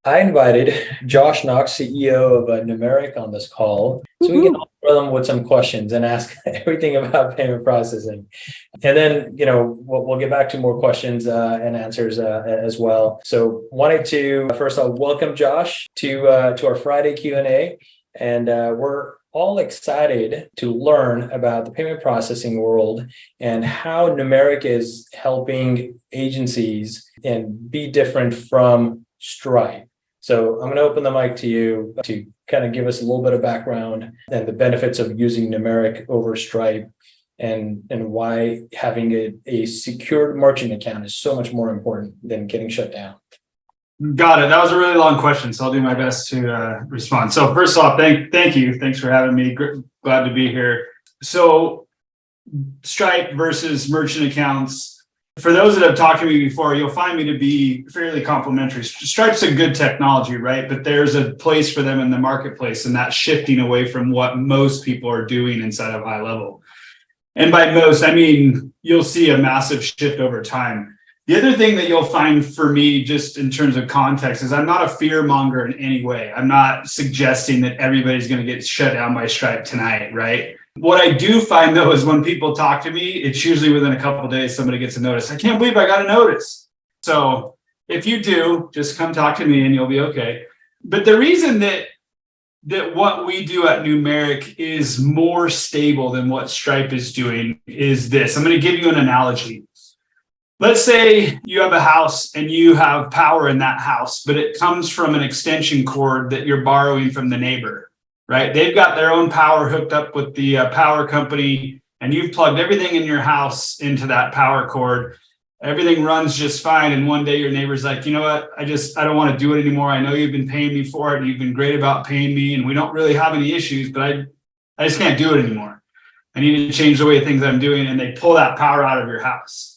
I invited Josh Knox, CEO of Noomerik, on this call so we can Woohoo. throw them with some questions and ask everything about payment processing. And then, we'll get back to more questions and answers as well. So wanted to, first of all, welcome Josh to our Friday Q&A. And we're all excited to learn about the payment processing world and how Noomerik is helping agencies and be different from Stripe. So I'm going to open the mic to you to kind of give us a little bit of background and the benefits of using Noomerik over Stripe and why having a secured merchant account is so much more important than getting shut down. Got it. That was a really long question, so I'll do my best to respond. So first off, thank you. Thanks for having me. Glad to be here. So Stripe versus merchant accounts. For those that have talked to me before, you'll find me to be fairly complimentary. Stripe's a good technology, right? But there's a place for them in the marketplace, and that's shifting away from what most people are doing inside of Whitelabel. And by most, I mean, you'll see a massive shift over time. The other thing that you'll find for me, just in terms of context, is I'm not a fear monger in any way. I'm not suggesting that everybody's going to get shut down by Stripe tonight, right? What I do find, though, is when people talk to me, it's usually within a couple of days somebody gets a notice. I can't believe I got a notice. So if you do, just come talk to me and you'll be okay. But the reason that what we do at Noomerik is more stable than what Stripe is doing is this. I'm going to give you an analogy. Let's say you have a house and you have power in that house, but it comes from an extension cord that you're borrowing from the neighbor, right? They've got their own power hooked up with the power company, and you've plugged everything in your house into that power cord. Everything runs just fine. And one day your neighbor's like, you know what? I don't want to do it anymore. I know you've been paying me for it, and you've been great about paying me, and we don't really have any issues, but I just can't do it anymore. I need to change the way things I'm doing. And they pull that power out of your house.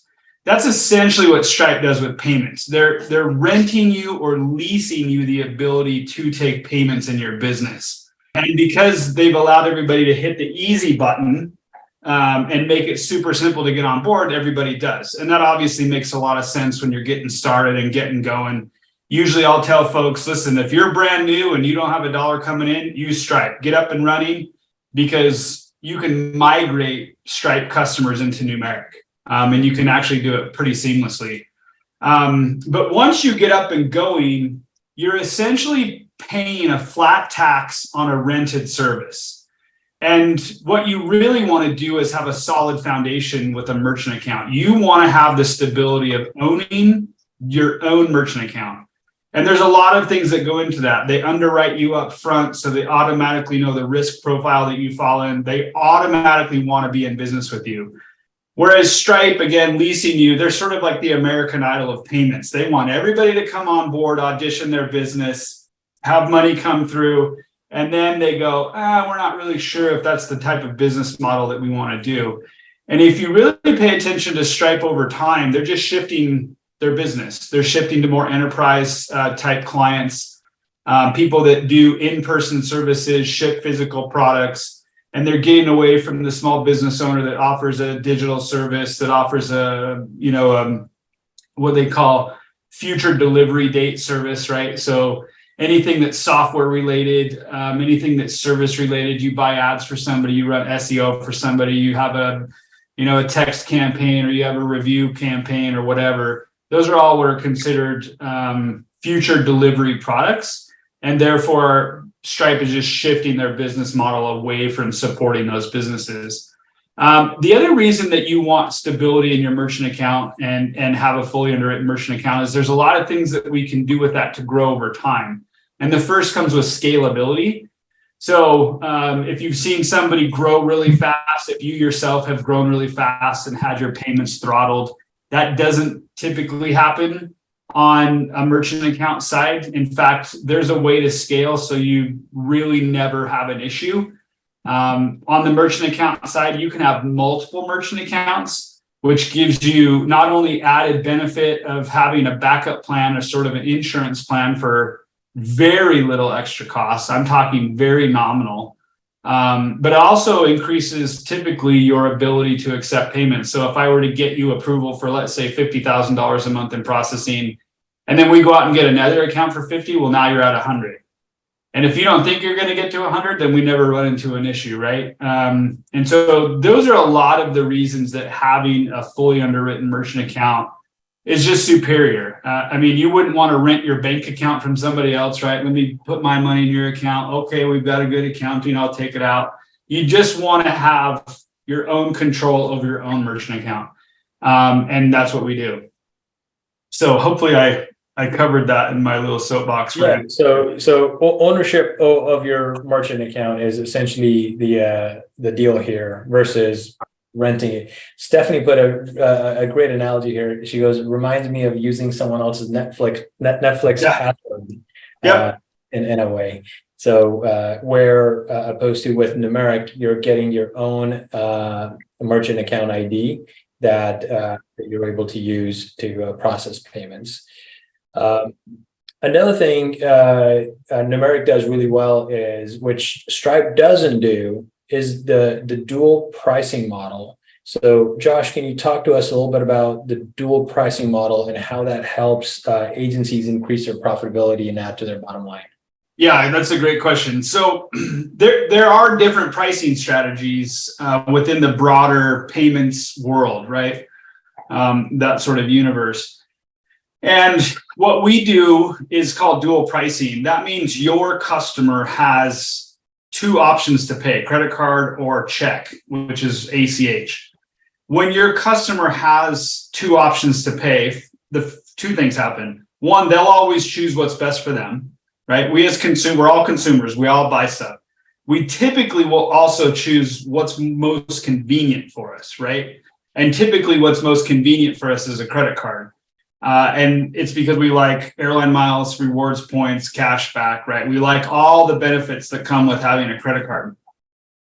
That's essentially what Stripe does with payments. They're renting you or leasing you the ability to take payments in your business. And because they've allowed everybody to hit the easy button and make it super simple to get on board, everybody does. And that obviously makes a lot of sense when you're getting started and getting going. Usually I'll tell folks, listen, if you're brand new and you don't have a dollar coming in, use Stripe. Get up and running, because you can migrate Stripe customers into Noomerik. And you can actually do it pretty seamlessly. But once you get up and going, you're essentially paying a flat tax on a rented service. And what you really want to do is have a solid foundation with a merchant account. You want to have the stability of owning your own merchant account. And there's a lot of things that go into that. They underwrite you up front, so they automatically know the risk profile that you fall in. They automatically want to be in business with you. Whereas Stripe, again, leasing you, they're sort of like the American Idol of payments. They want everybody to come on board, audition their business, have money come through, and then they go, we're not really sure if that's the type of business model that we want to do. And if you really pay attention to Stripe over time, they're just shifting their business. They're shifting to more enterprise type clients, people that do in-person services, ship physical products. And they're getting away from the small business owner that offers a digital service, that offers what they call future delivery date service, right? So anything that's software related, anything that's service related, you buy ads for somebody, you run SEO for somebody, you have a text campaign, or you have a review campaign or whatever. Those are all what are considered future delivery products. And therefore, Stripe is just shifting their business model away from supporting those businesses. The other reason that you want stability in your merchant account and have a fully underwritten merchant account is there's a lot of things that we can do with that to grow over time. And the first comes with scalability. So if you've seen somebody grow really fast, if you yourself have grown really fast and had your payments throttled, that doesn't typically happen on a merchant account side. In fact, there's a way to scale so you really never have an issue. On the merchant account side, you can have multiple merchant accounts, which gives you not only added benefit of having a backup plan or sort of an insurance plan for very little extra costs. I'm talking very nominal. But it also increases typically your ability to accept payments. So if I were to get you approval for, let's say, $50,000 a month in processing, And then we go out and get another account for 50. Well, now you're at 100. And if you don't think you're going to get to 100, then we never run into an issue, right? And so those are a lot of the reasons that having a fully underwritten merchant account is just superior. I mean, you wouldn't want to rent your bank account from somebody else, right? Let me put my money in your account. Okay, we've got a good accounting, I'll take it out. You just want to have your own control over your own merchant account. And that's what we do. So hopefully I covered that in my little soapbox. Yeah. So ownership of your merchant account is essentially the deal here versus renting it. Stephanie put a great analogy here. She goes, it reminds me of using someone else's Netflix password in a way. So where opposed to with Noomerik, you're getting your own merchant account ID that you're able to use to process payments. Another thing Noomerik does really well is, which Stripe doesn't do, is the dual pricing model. So Josh, can you talk to us a little bit about the dual pricing model and how that helps agencies increase their profitability and add to their bottom line? Yeah, that's a great question. So there are different pricing strategies within the broader payments world, right? That sort of universe. And what we do is called dual pricing. That means your customer has two options to pay, credit card or check, which is ACH. When your customer has two options to pay, the two things happen. One, they'll always choose what's best for them, right? We as consumers, we're all consumers, we all buy stuff. We typically will also choose what's most convenient for us, right? And typically what's most convenient for us is a credit card. And it's because we like airline miles, rewards points, cash back, right? We like all the benefits that come with having a credit card.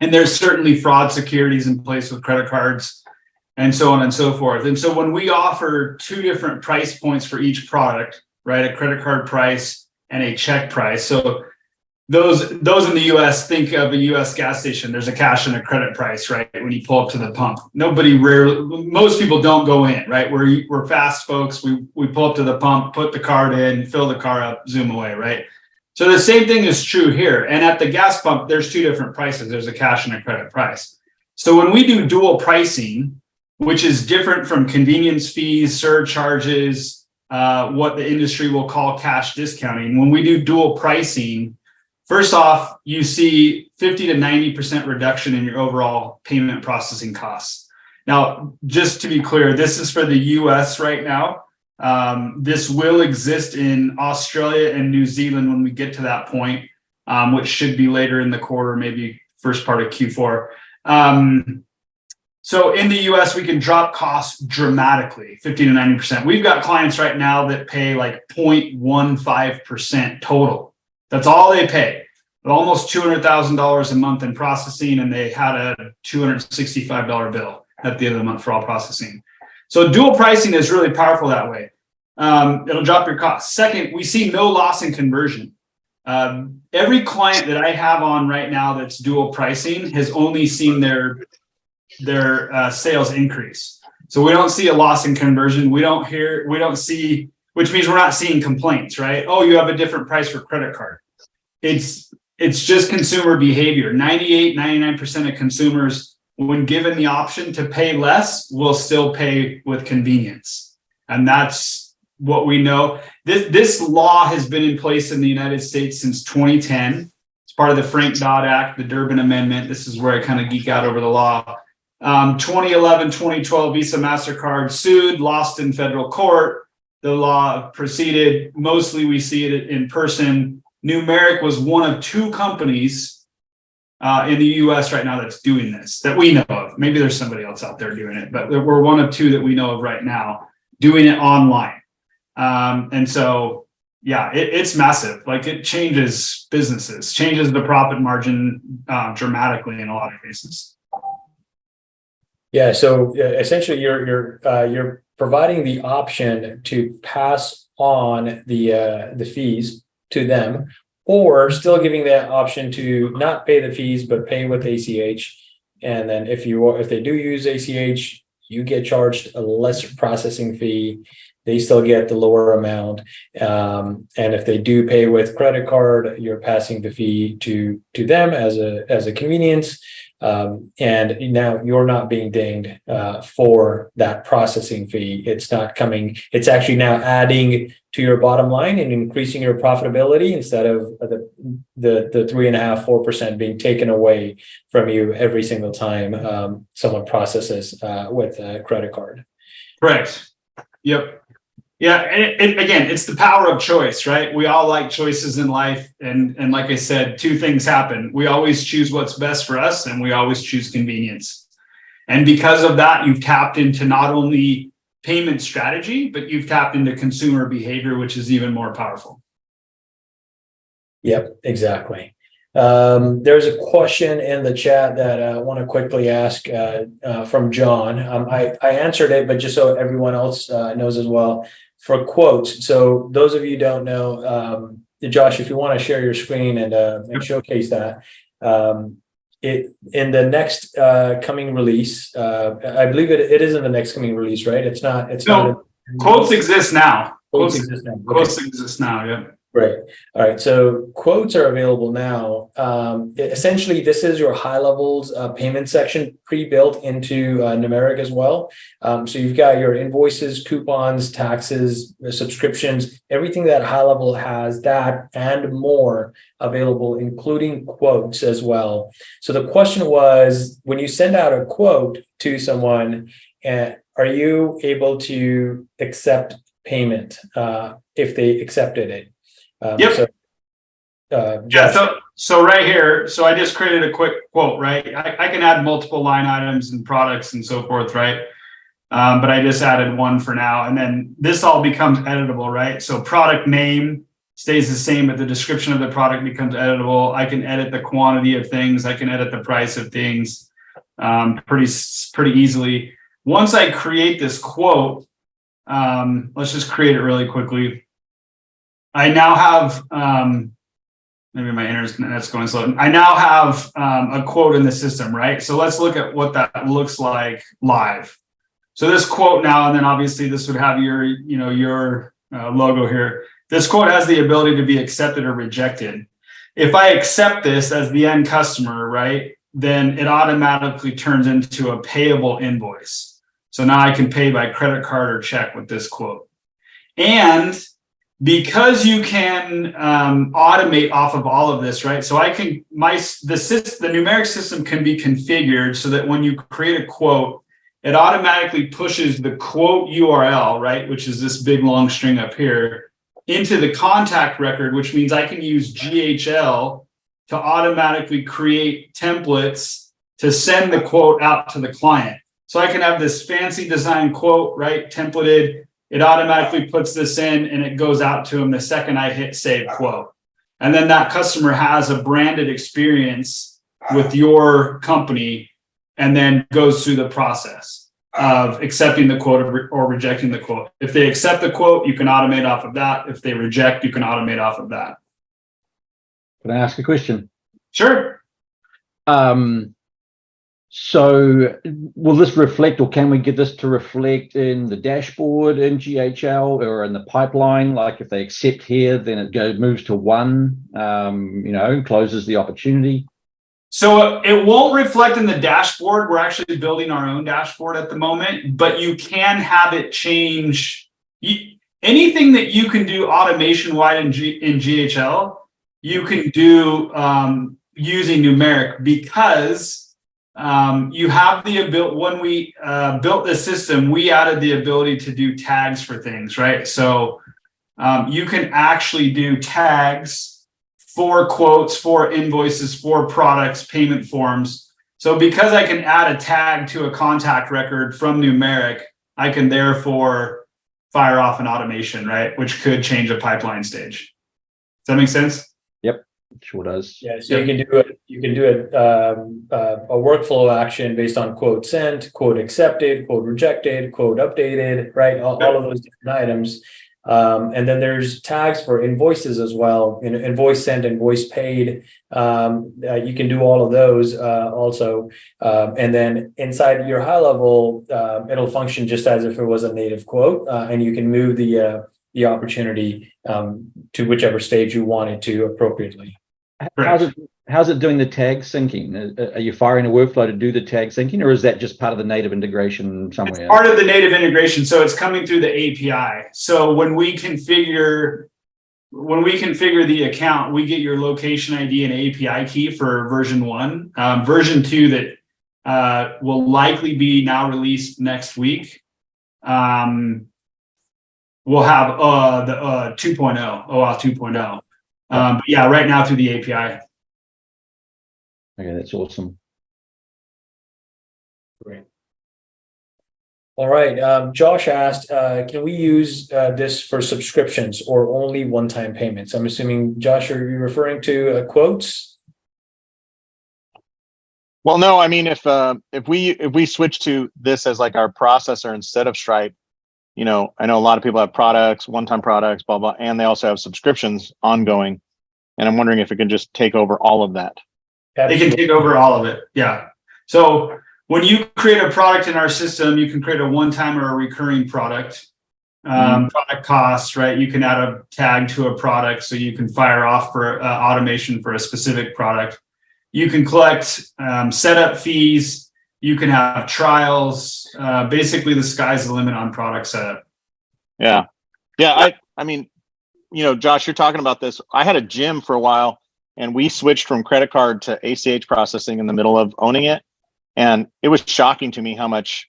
And there's certainly fraud securities in place with credit cards and so on and so forth. And so when we offer two different price points for each product, right? A credit card price and a check price. So those in the US, think of a US gas station. There's a cash and a credit price, right? When you pull up to the pump, most people don't go in, right? We're fast folks. We pull up to the pump, put the card in, fill the car up, zoom away, right? So the same thing is true here. And at the gas pump, there's two different prices. There's a cash and a credit price. So when we do dual pricing, which is different from convenience fees, surcharges, what the industry will call cash discounting, when we do dual pricing, first off, you see 50 to 90% reduction in your overall payment processing costs. Now, just to be clear, this is for the US right now. This will exist in Australia and New Zealand when we get to that point, which should be later in the quarter, maybe first part of Q4. So in the US, we can drop costs dramatically, 50 to 90%. We've got clients right now that pay like 0.15% total. That's all they pay. Almost $200,000 a month in processing, and they had a $265 bill at the end of the month for all processing. So dual pricing is really powerful that way. It'll drop your costs. Second, we see no loss in conversion. Every client that I have on right now that's dual pricing has only seen their sales increase. So we don't see a loss in conversion. We don't see, which means we're not seeing complaints, right? Oh, you have a different price for credit card. It's just consumer behavior. 99% of consumers, when given the option to pay less, will still pay with convenience. And that's what we know. This law has been in place in the United States since 2010. It's part of the Frank-Dodd Act, the Durbin Amendment. This is where I kind of geek out over the law. 2011, 2012, Visa, MasterCard sued, lost in federal court. The law proceeded. Mostly we see it in person. Noomerik was one of two companies in the US right now that's doing this, that we know of. Maybe there's somebody else out there doing it, but we're one of two that we know of right now doing it online. And so, yeah, it's massive. Like, it changes businesses, changes the profit margin dramatically in a lot of cases. Yeah. So essentially, you're providing the option to pass on the fees to them, or still giving that option to not pay the fees but pay with ACH. And then if they do use ACH, you get charged a lesser processing fee. They still get the lower amount. And if they do pay with credit card, you're passing the fee to them as a convenience. And now you're not being dinged for that processing fee. It's not coming, it's actually now adding to your bottom line and increasing your profitability instead of the 3.5%, 4% being taken away from you every single time someone processes with a credit card. Correct. Yep. Yeah, and again, it's the power of choice, right? We all like choices in life, and like I said, two things happen. We always choose what's best for us, and we always choose convenience. And because of that, you've tapped into not only payment strategy, but you've tapped into consumer behavior, which is even more powerful. Yep, exactly. There's a question in the chat that I want to quickly ask from John. I answered it, but just so everyone else knows as well. For quotes, so those of you who don't know, Josh, if you want to share your screen and showcase that, in the next coming release, I believe it is in the next coming release, right? It's not. Quotes exist now. Quotes exist now. Quotes exist now. Yeah. Right. All right. So quotes are available now. Essentially, this is your high levels payment section pre-built into Noomerik as well. So you've got your invoices, coupons, taxes, subscriptions, everything that high level has, that and more available, including quotes as well. So the question was, when you send out a quote to someone, are you able to accept payment if they accepted it? Yep. So right here, so I just created a quick quote, right? I can add multiple line items and products and so forth, right? But I just added one for now. And then this all becomes editable, right? So product name stays the same, but the description of the product becomes editable. I can edit the quantity of things. I can edit the price of things pretty easily. Once I create this quote, let's just create it really quickly. I now have, maybe my internet's going slow. I now have a quote in the system, right? So let's look at what that looks like live. So this quote now, and then obviously this would have your logo here. This quote has the ability to be accepted or rejected. If I accept this as the end customer, right, then it automatically turns into a payable invoice. So now I can pay by credit card or check with this quote. And because you can automate off of all of this, right? So I can, the Noomerik system can be configured so that when you create a quote, it automatically pushes the quote URL, right? Which is this big long string up here, into the contact record, which means I can use GHL to automatically create templates to send the quote out to the client. So I can have this fancy design quote, right? Templated. It automatically puts this in and it goes out to them the second I hit save quote. And then that customer has a branded experience with your company and then goes through the process of accepting the quote or rejecting the quote. If they accept the quote, you can automate off of that. If they reject, you can automate off of that. Can I ask a question? Sure. So will this reflect, or can we get this to reflect in the dashboard in GHL or in the pipeline? Like if they accept here, then it moves to one, closes the opportunity. So it won't reflect in the dashboard. We're actually building our own dashboard at the moment, but you can have it change. Anything that you can do automation-wide in GHL, you can do using Noomerik, because you have the ability. When we built the system, we added the ability to do tags for things, right? So you can actually do tags for quotes, for invoices, for products, payment forms. So because I can add a tag to a contact record from Noomerik, I can therefore fire off an automation, right? Which could change a pipeline stage. Does that make sense? Yep, sure does. Yeah, so you can do a workflow action based on quote sent, quote accepted, quote rejected, quote updated, right? All of those different items. And then there's tags for invoices as well, invoice sent, invoice paid. You can do all of those also. And then inside your high level, it'll function just as if it was a native quote, and you can move the opportunity to whichever stage you want it to appropriately. How's it doing the tag syncing? Are you firing a workflow to do the tag syncing, or is that just part of the native integration somewhere? It's part of the native integration, so it's coming through the API. So when we configure the account, we get your location ID and API key for version 1. Version 2 that will likely be now released next week. We'll have the 2.0, OAuth 2.0. But yeah, right now through the API. Okay, that's awesome. Great. All right. Josh asked, can we use this for subscriptions or only one-time payments? I'm assuming, Josh, are you referring to quotes? Well, no, I mean, if we switch to this as like our processor instead of Stripe, I know a lot of people have products, one-time products, blah, blah, and they also have subscriptions ongoing. And I'm wondering if it can just take over all of that. They can take over all of it. Yeah. So when you create a product in our system, you can create a one-time or a recurring product. Product costs, right? You can add a tag to a product, so you can fire off for automation for a specific product. You can collect setup fees. You can have trials. Basically, the sky's the limit on product setup. Yeah. I mean, Josh, you're talking about this. I had a gym for a while, and we switched from credit card to ACH processing in the middle of owning it. And it was shocking to me how much,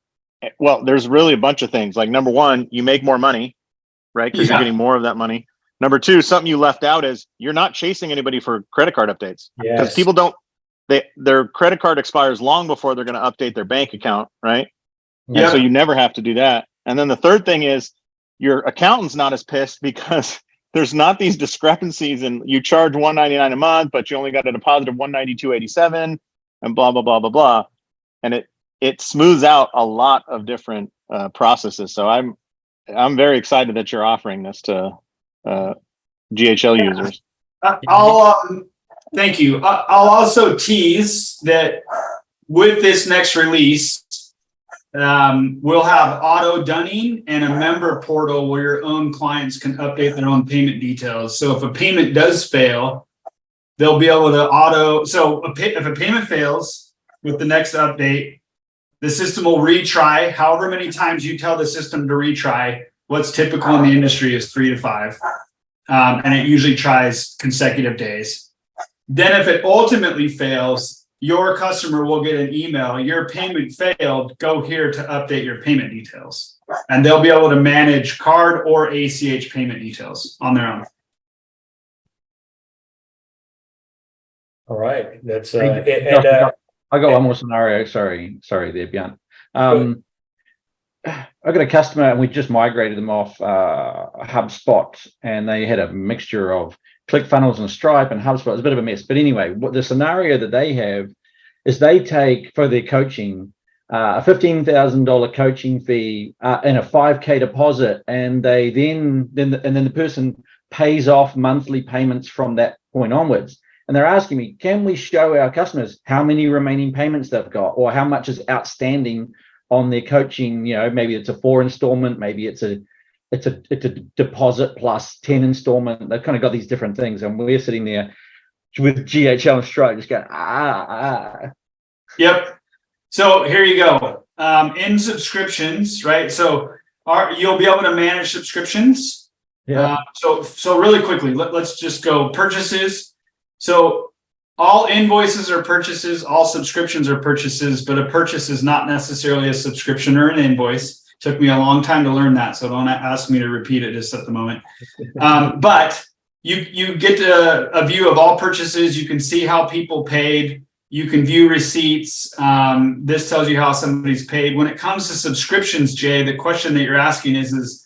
well, there's really a bunch of things. Like, number one, you make more money, right? Because you're getting more of that money. Number two, something you left out is you're not chasing anybody for credit card updates. Because people don't, their credit card expires long before they're going to update their bank account, right? Yeah. So you never have to do that. And then the third thing is your accountant's not as pissed because there's not these discrepancies, and you charge $199 a month, but you only got a deposit of $192.87 and blah, blah, blah, blah, blah. And it smooths out a lot of different processes. So I'm very excited that you're offering this to GHL users. Thank you. I'll also tease that with this next release, we'll have auto dunning and a member portal where your own clients can update their own payment details. So if a payment does fail, they'll be able to if a payment fails with the next update, the system will retry. However many times you tell the system to retry, what's typical in the industry is 3 to 5. And it usually tries consecutive days. Then if it ultimately fails, your customer will get an email, your payment failed, go here to update your payment details. And they'll be able to manage card or ACH payment details on their own. All right. That's I got one more scenario. Sorry there, Björn. I got a customer and we just migrated them off HubSpot, and they had a mixture of ClickFunnels and Stripe and HubSpot. It was a bit of a mess. But anyway, what the scenario that they have is they take for their coaching a $15,000 coaching fee and a $5,000 deposit, and they then the person pays off monthly payments from that point onwards. And they're asking me, can we show our customers how many remaining payments they've got, or how much is outstanding on their coaching? Maybe it's a 4 installment, maybe it's a deposit plus 10 installment. They've kind of got these different things, and we're sitting there with GHL and Stripe just going, Yep. So here you go. In subscriptions, right? So you'll be able to manage subscriptions. Yeah. So really quickly, let's just go purchases. So all invoices are purchases, all subscriptions are purchases, but a purchase is not necessarily a subscription or an invoice. Took me a long time to learn that, so don't ask me to repeat it just at the moment. But you get a view of all purchases. You can see how people paid. You can view receipts. This tells you how somebody's paid. When it comes to subscriptions, Jay, the question that you're asking is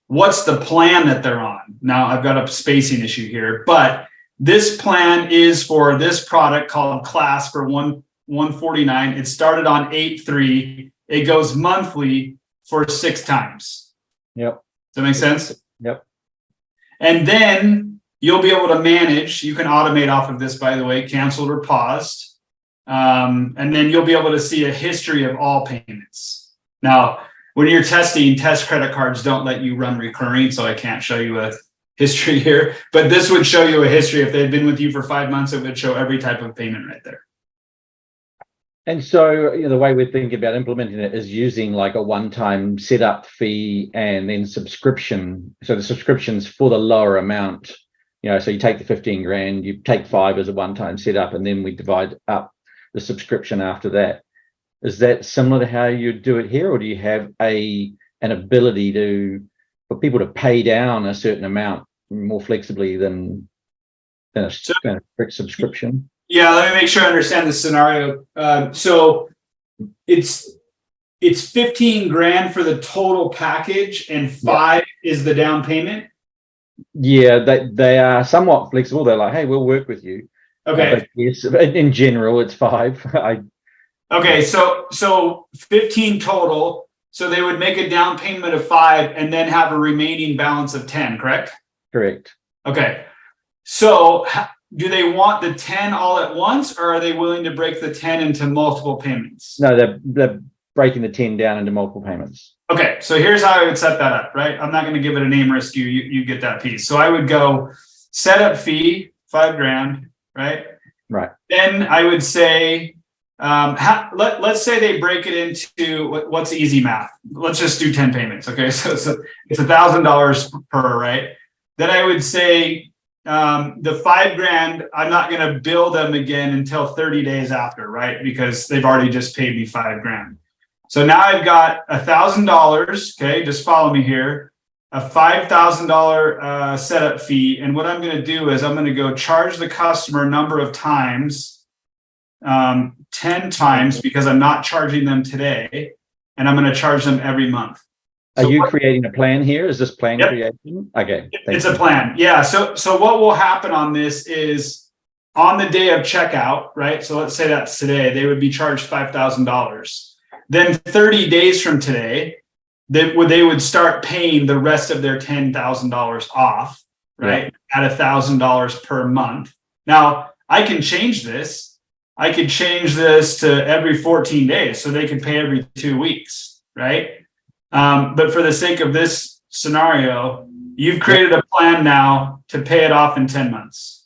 what's the plan that they're on? Now, I've got a spacing issue here, but this plan is for this product called Class for $149. It started on 8/3. It goes monthly for 6 times. Yep. Does that make sense? Yep. And then you'll be able to manage, you can automate off of this, by the way, canceled or paused. And then you'll be able to see a history of all payments. Now, when you're testing, test credit cards don't let you run recurring, so I can't show you a history here, but this would show you a history. If they've been with you for 5 months, it would show every type of payment right there. And so, the way we're thinking about implementing it is using like a one-time setup fee and then subscription. So the subscription's for the lower amount, so you take the 15 grand, you take 5 as a one-time setup, and then we divide up the subscription after that. Is that similar to how you do it here, or do you have an ability for people to pay down a certain amount more flexibly than a strict subscription? Yeah, let me make sure I understand the scenario. So it's 15 grand for the total package, and 5 is the down payment. Yeah, they are somewhat flexible. They're like, hey, we'll work with you. Okay. But yes, in general, it's 5. Okay, so 15 total. So they would make a down payment of 5 and then have a remaining balance of 10, correct? Correct. Okay. So do they want the 10 all at once, or are they willing to break the 10 into multiple payments? No, they're breaking the 10 down into multiple payments. Okay, so here's how I would set that up, right? I'm not going to give it a name risk. You get that piece. So I would go setup fee, 5 grand, right? Right. Then I would say, let's say they break it into what's easy math. Let's just do 10 payments. Okay, so it's $1,000 per, right? Then I would say the 5 grand, I'm not going to bill them again until 30 days after, right? Because they've already just paid me 5 grand. So now I've got $1,000. Okay, just follow me here. A $5,000 setup fee, and what I'm going to do is I'm going to go charge the customer a number of times, 10 times, because I'm not charging them today, and I'm going to charge them every month. Are you creating a plan here? Is this plan creation? Okay. It's a plan. Yeah. So what will happen on this is on the day of checkout, right? So let's say that's today, they would be charged $5,000. Then 30 days from today, they would start paying the rest of their $10,000 off, right? At $1,000 per month. Now I can change this. I could change this to every 14 days. So they can pay every 2 weeks, right? But for the sake of this scenario, you've created a plan now to pay it off in 10 months.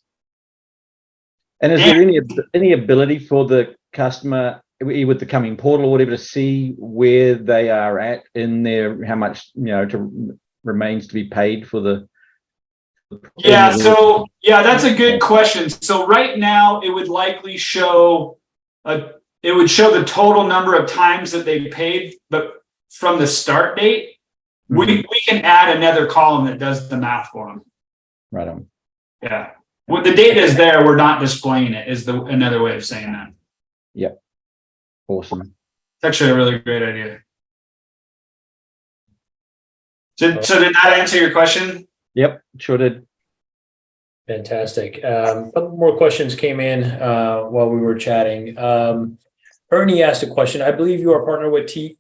And is there any ability for the customer with the coming portal or whatever to see where they are at in their, how much, remains to be paid for the? Yeah. So that's a good question. So right now it would likely show, it would show the total number of times that they paid, but from the start date, we can add another column that does the math for them. Right on. Yeah. When the data is there, we're not displaying it, is another way of saying that. Yep. Awesome. It's actually a really great idea. So did that answer your question? Yep, sure did. Fantastic. A couple more questions came in while we were chatting. Ernie asked a question. I believe you are partnered with TSYS,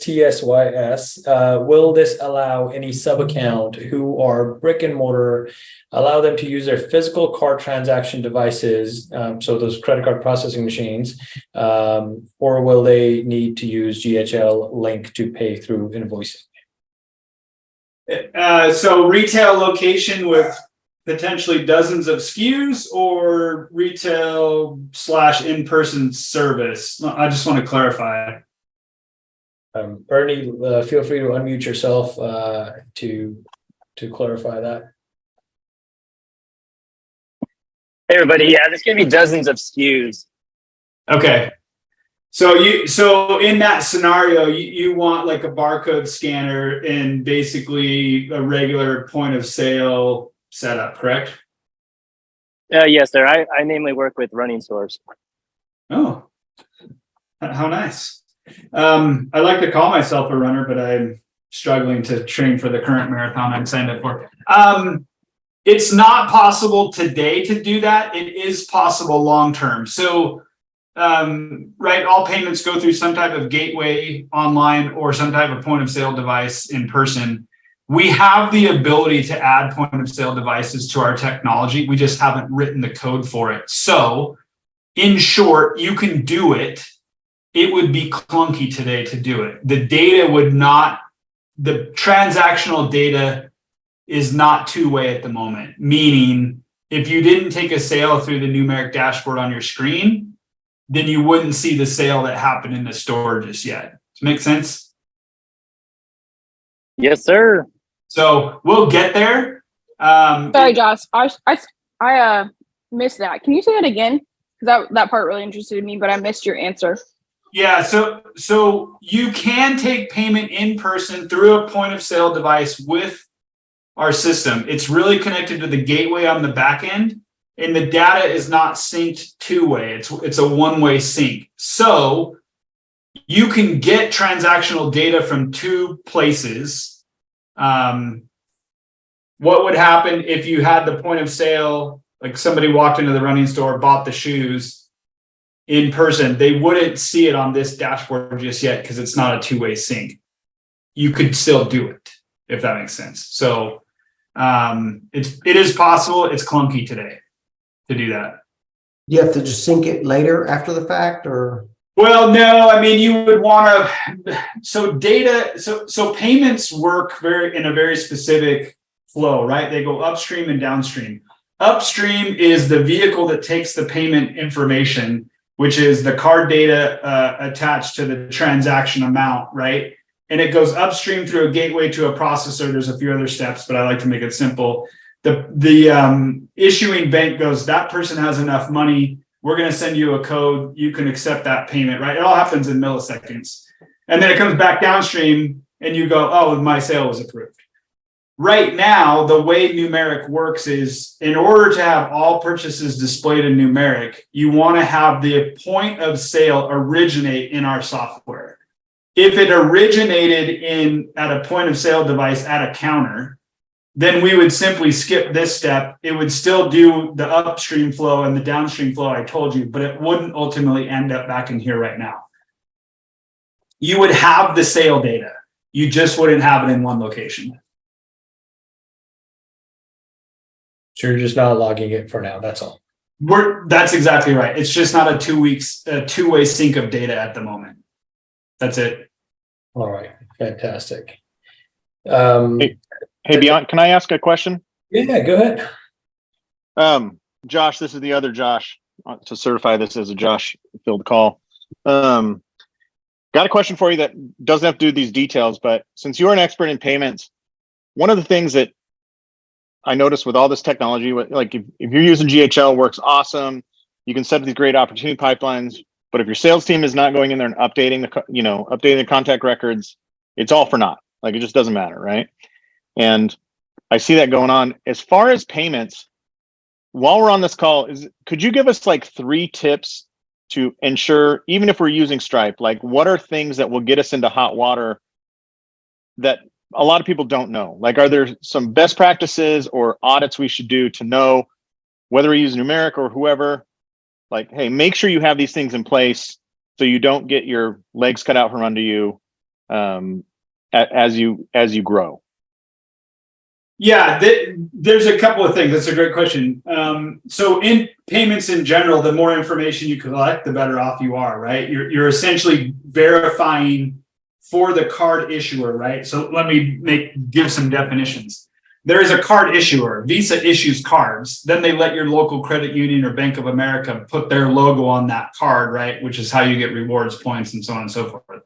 TSYS. Will this allow any sub-account who are brick and mortar, allow them to use their physical card transaction devices, so those credit card processing machines, or will they need to use GHL Link to pay through invoicing? So retail location with potentially dozens of SKUs, or retail / in-person service? I just want to clarify. Ernie, feel free to unmute yourself to clarify that. Hey everybody, yeah, there's gonna be dozens of SKUs. Okay. So in that scenario, you want like a barcode scanner and basically a regular point of sale setup, correct? Yes, sir. I mainly work with running stores. Oh, how nice. I like to call myself a runner, but I'm struggling to train for the current marathon I'm signed up for. It's not possible today to do that. It is possible long-term. So, right, all payments go through some type of gateway online or some type of point of sale device in person. We have the ability to add point of sale devices to our technology. We just haven't written the code for it. So in short, you can do it. It would be clunky today to do it. The data would not, the transactional data is not two-way at the moment, meaning if you didn't take a sale through the Noomerik dashboard on your screen, then you wouldn't see the sale that happened in the store just yet. Does it make sense? Yes, sir. So we'll get there. Sorry, Josh. I missed that. Can you say that again? Because that part really interested me, but I missed your answer. Yeah, so you can take payment in person through a point of sale device with our system. It's really connected to the gateway on the back end, and the data is not synced two-way. It's a one-way sync. So you can get transactional data from two places. What would happen if you had the point of sale, like somebody walked into the running store, bought the shoes in person? They wouldn't see it on this dashboard just yet because it's not a two-way sync. You could still do it, if that makes sense. So it is possible. It's clunky today to do that. You have to just sync it later after the fact, or? Well, no, I mean, you would want to, so payments work in a very specific flow, right? They go upstream and downstream. Upstream is the vehicle that takes the payment information, which is the card data attached to the transaction amount, right? And it goes upstream through a gateway to a processor. There's a few other steps, but I like to make it simple. The issuing bank goes, that person has enough money. We're going to send you a code. You can accept that payment, right? It all happens in milliseconds. And then it comes back downstream and you go, oh, my sale was approved. Right now, the way Noomerik works is in order to have all purchases displayed in Noomerik, you want to have the point of sale originate in our software. If it originated at a point of sale device at a counter, then we would simply skip this step. It would still do the upstream flow and the downstream flow I told you, but it wouldn't ultimately end up back in here right now. You would have the sale data. You just wouldn't have it in one location. So you're just not logging it for now. That's all. That's exactly right. It's just not a two-way sync of data at the moment. That's it. All right. Fantastic. Hey, Beyond, can I ask a question? Yeah, go ahead. Josh, this is the other Josh, to certify this as a Josh filled call. Got a question for you that doesn't have to do with these details, but since you're an expert in payments, one of the things that I noticed with all this technology, like if you're using GHL, works awesome. You can set up these great opportunity pipelines, but if your sales team is not going in there and updating the contact records, it's all for naught. Like it just doesn't matter, right? And I see that going on. As far as payments, while we're on this call, could you give us like 3 tips to ensure, even if we're using Stripe, like what are things that will get us into hot water that a lot of people don't know? Like, are there some best practices or audits we should do to know whether we use Noomerik or whoever? Like, hey, make sure you have these things in place so you don't get your legs cut out from under you as you grow. Yeah, there's a couple of things. That's a great question. So in payments in general, the more information you collect, the better off you are, right? You're essentially verifying for the card issuer, right? So let me give some definitions. There is a card issuer. Visa issues cards. Then they let your local credit union or Bank of America put their logo on that card, right? Which is how you get rewards, points, and so on and so forth.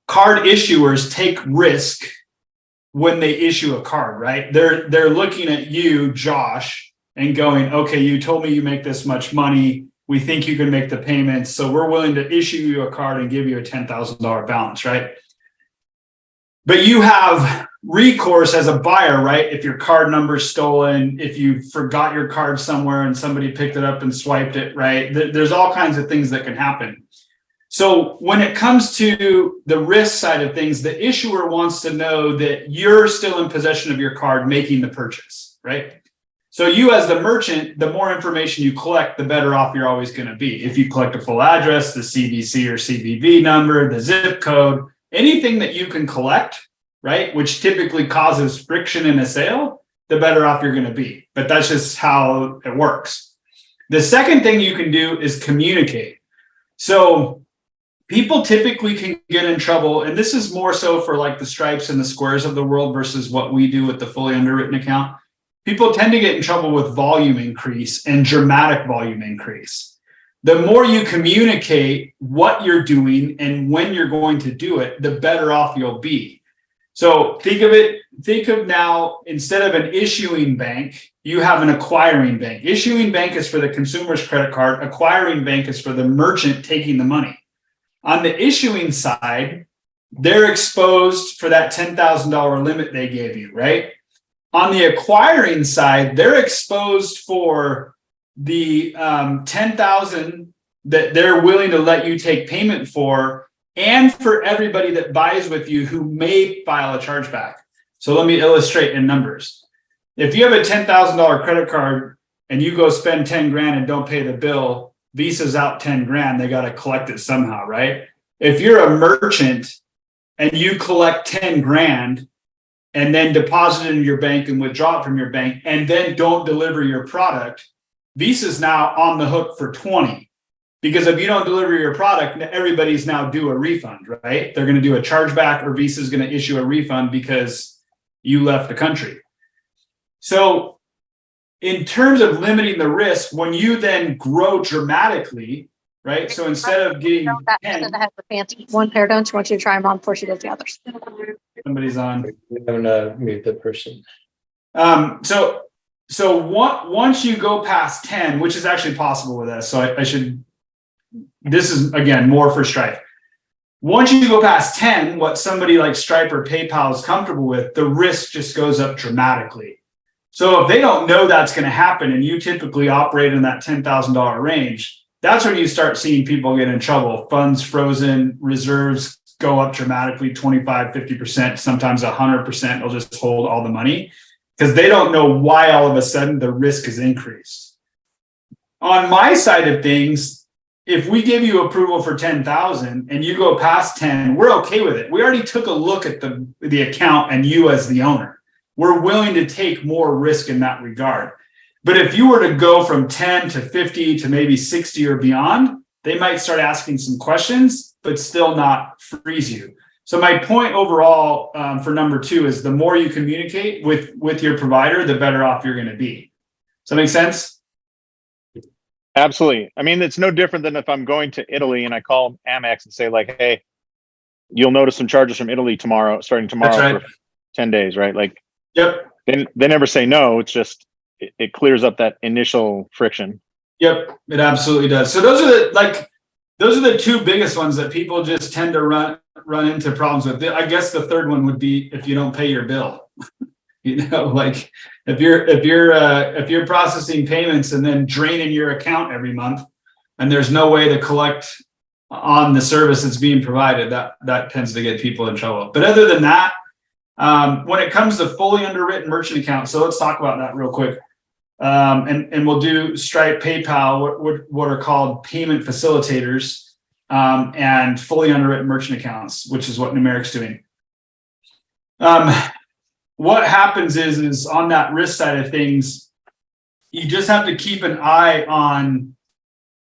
Card issuers take risk when they issue a card, right? They're looking at you, Josh, and going, okay, you told me you make this much money. We think you can make the payments. So we're willing to issue you a card and give you a $10,000 balance, right? But you have recourse as a buyer, right? If your card number's stolen, if you forgot your card somewhere and somebody picked it up and swiped it, right? There's all kinds of things that can happen. So when it comes to the risk side of things, the issuer wants to know that you're still in possession of your card making the purchase, right? So you as the merchant, the more information you collect, the better off you're always going to be. If you collect a full address, the CVC or CVV number, the zip code, anything that you can collect, right? Which typically causes friction in a sale, the better off you're going to be. But that's just how it works. The second thing you can do is communicate. So people typically can get in trouble, and this is more so for like the Stripes and the Squares of the world versus what we do with the fully underwritten account. People tend to get in trouble with volume increase and dramatic volume increase. The more you communicate what you're doing and when you're going to do it, the better off you'll be. So think of now, instead of an issuing bank, you have an acquiring bank. Issuing bank is for the consumer's credit card. Acquiring bank is for the merchant taking the money. On the issuing side, they're exposed for that $10,000 limit they gave you, right? On the acquiring side, they're exposed for the $10,000 that they're willing to let you take payment for, and for everybody that buys with you who may file a chargeback. So let me illustrate in numbers. If you have a $10,000 credit card and you go spend 10 grand and don't pay the bill, Visa's out 10 grand, they got to collect it somehow, right? If you're a merchant and you collect 10 grand and then deposit it in your bank and withdraw it from your bank and then don't deliver your product, Visa's now on the hook for 20. Because if you don't deliver your product, everybody's now due a refund, right? They're going to do a chargeback, or Visa's going to issue a refund because you left the country. So in terms of limiting the risk, when you then grow dramatically, right? So instead of getting 10, that has the fancy one pair, don't you want you to try them on before she does the others? somebody's on. I'm gonna mute the person. So once you go past 10, which is actually possible with us, so I should, this is again more for Stripe. Once you go past 10, what somebody like Stripe or PayPal is comfortable with, the risk just goes up dramatically. So if they don't know that's going to happen, and you typically operate in that $10,000 range, that's when you start seeing people get in trouble. Funds frozen, reserves go up dramatically, 25, 50%, sometimes 100%. They'll just hold all the money because they don't know why all of a sudden the risk is increased. On my side of things, if we give you approval for 10,000 and you go past 10, we're okay with it. We already took a look at the account and you as the owner. We're willing to take more risk in that regard. But if you were to go from 10 to 50 to maybe 60 or beyond, they might start asking some questions, but still not freeze you. So my point overall for number 2 is the more you communicate with your provider, the better off you're going to be. Does that make sense? Absolutely. I mean, it's no different than if I'm going to Italy and I call Amex and say like, hey, you'll notice some charges from Italy starting tomorrow for 10 days, right? Like, yep. They never say no. It's just, it clears up that initial friction. Yep, it absolutely does. So those are the 2 biggest ones that people just tend to run into problems with. I guess the third one would be if you don't pay your bill. Like if you're processing payments and then draining your account every month, and there's no way to collect on the service that's being provided, that tends to get people in trouble. But other than that, when it comes to fully underwritten merchant accounts, so let's talk about that real quick. And we'll do Stripe, PayPal, what are called payment facilitators, and fully underwritten merchant accounts, which is what Noomerik's doing. What happens is on that risk side of things, you just have to keep an eye on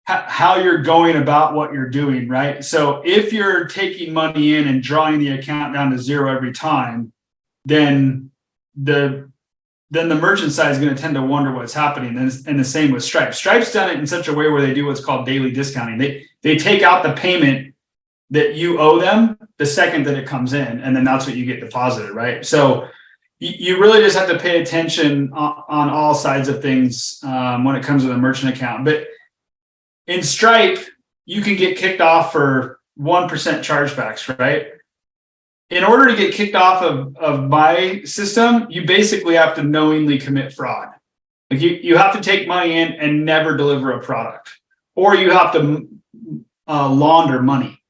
how you're going about what you're doing, right? So if you're taking money in and drawing the account down to 0 every time, then the merchant side is going to tend to wonder what's happening. And the same with Stripe. Stripe's done it in such a way where they do what's called daily discounting. They take out the payment that you owe them the second that it comes in, and then that's what you get deposited, right? So you really just have to pay attention on all sides of things when it comes to the merchant account. But in Stripe, you can get kicked off for 1% chargebacks, right? In order to get kicked off of my system, you basically have to knowingly commit fraud. Like you have to take money in and never deliver a product, or you have to launder money,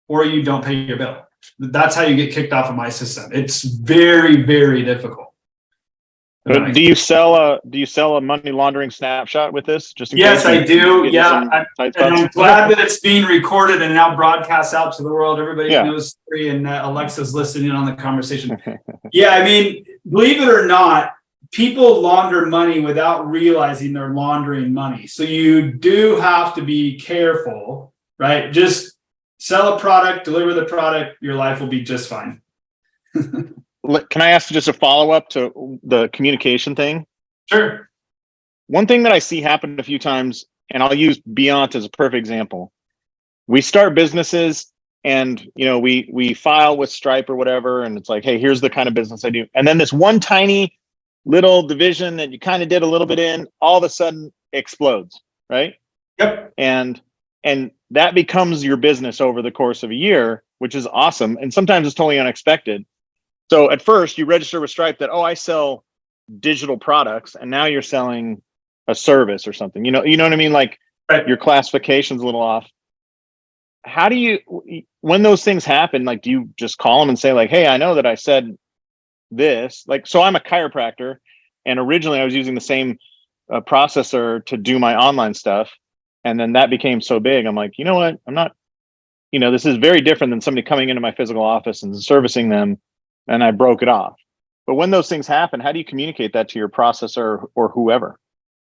or you don't pay your bill. That's how you get kicked off of my system. It's very, very difficult. But do you sell a money laundering snapshot with this? Just in Yes, case I do. get Yeah, tight and I'm spots? glad that it's being recorded and now broadcast out to the world. Everybody Yeah. knows Siri and Alexa's listening on the conversation. Yeah, I mean, believe it or not, people launder money without realizing they're laundering money. So you do have to be careful, right? Just sell a product, deliver the product, your life will be just fine. Can I ask just a follow-up to the communication thing? Sure. One thing that I see happen a few times, and I'll use Beyond as a perfect example. We start businesses and we file with Stripe or whatever, and it's like, hey, here's the kind of business I do. And then this one tiny little division that you kind of did a little bit in, all of a sudden explodes, right? Yep. And that becomes your business over the course of a year, which is awesome. And sometimes it's totally unexpected. So at first you register with Stripe that, oh, I sell digital products, and now you're selling a service or something. You know what I mean? Like Right. Your classification's a little off. How do you, when those things happen, like, do you just call them and say like, hey, I know that I said this, like, so I'm a chiropractor, and originally I was using the same processor to do my online stuff. And then that became so big. I'm like, you know what? I'm not, this is very different than somebody coming into my physical office and servicing them, and I broke it off. But when those things happen, how do you communicate that to your processor or whoever?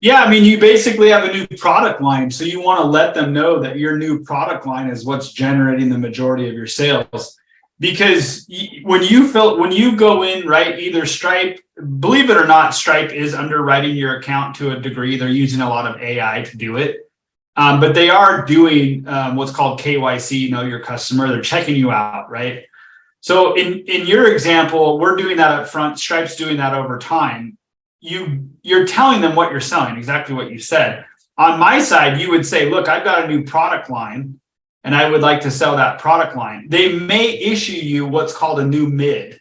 Yeah, I mean, you basically have a new product line. So you want to let them know that your new product line is what's generating the majority of your sales. Because when you go in, right, either Stripe, believe it or not, Stripe is underwriting your account to a degree. They're using a lot of AI to do it. But they are doing what's called KYC, know your customer. They're checking you out, right? So in your example, we're doing that up front. Stripe's doing that over time. You're telling them what you're selling, exactly what you said. On my side, you would say, look, I've got a new product line, and I would like to sell that product line. They may issue you what's called a new MID,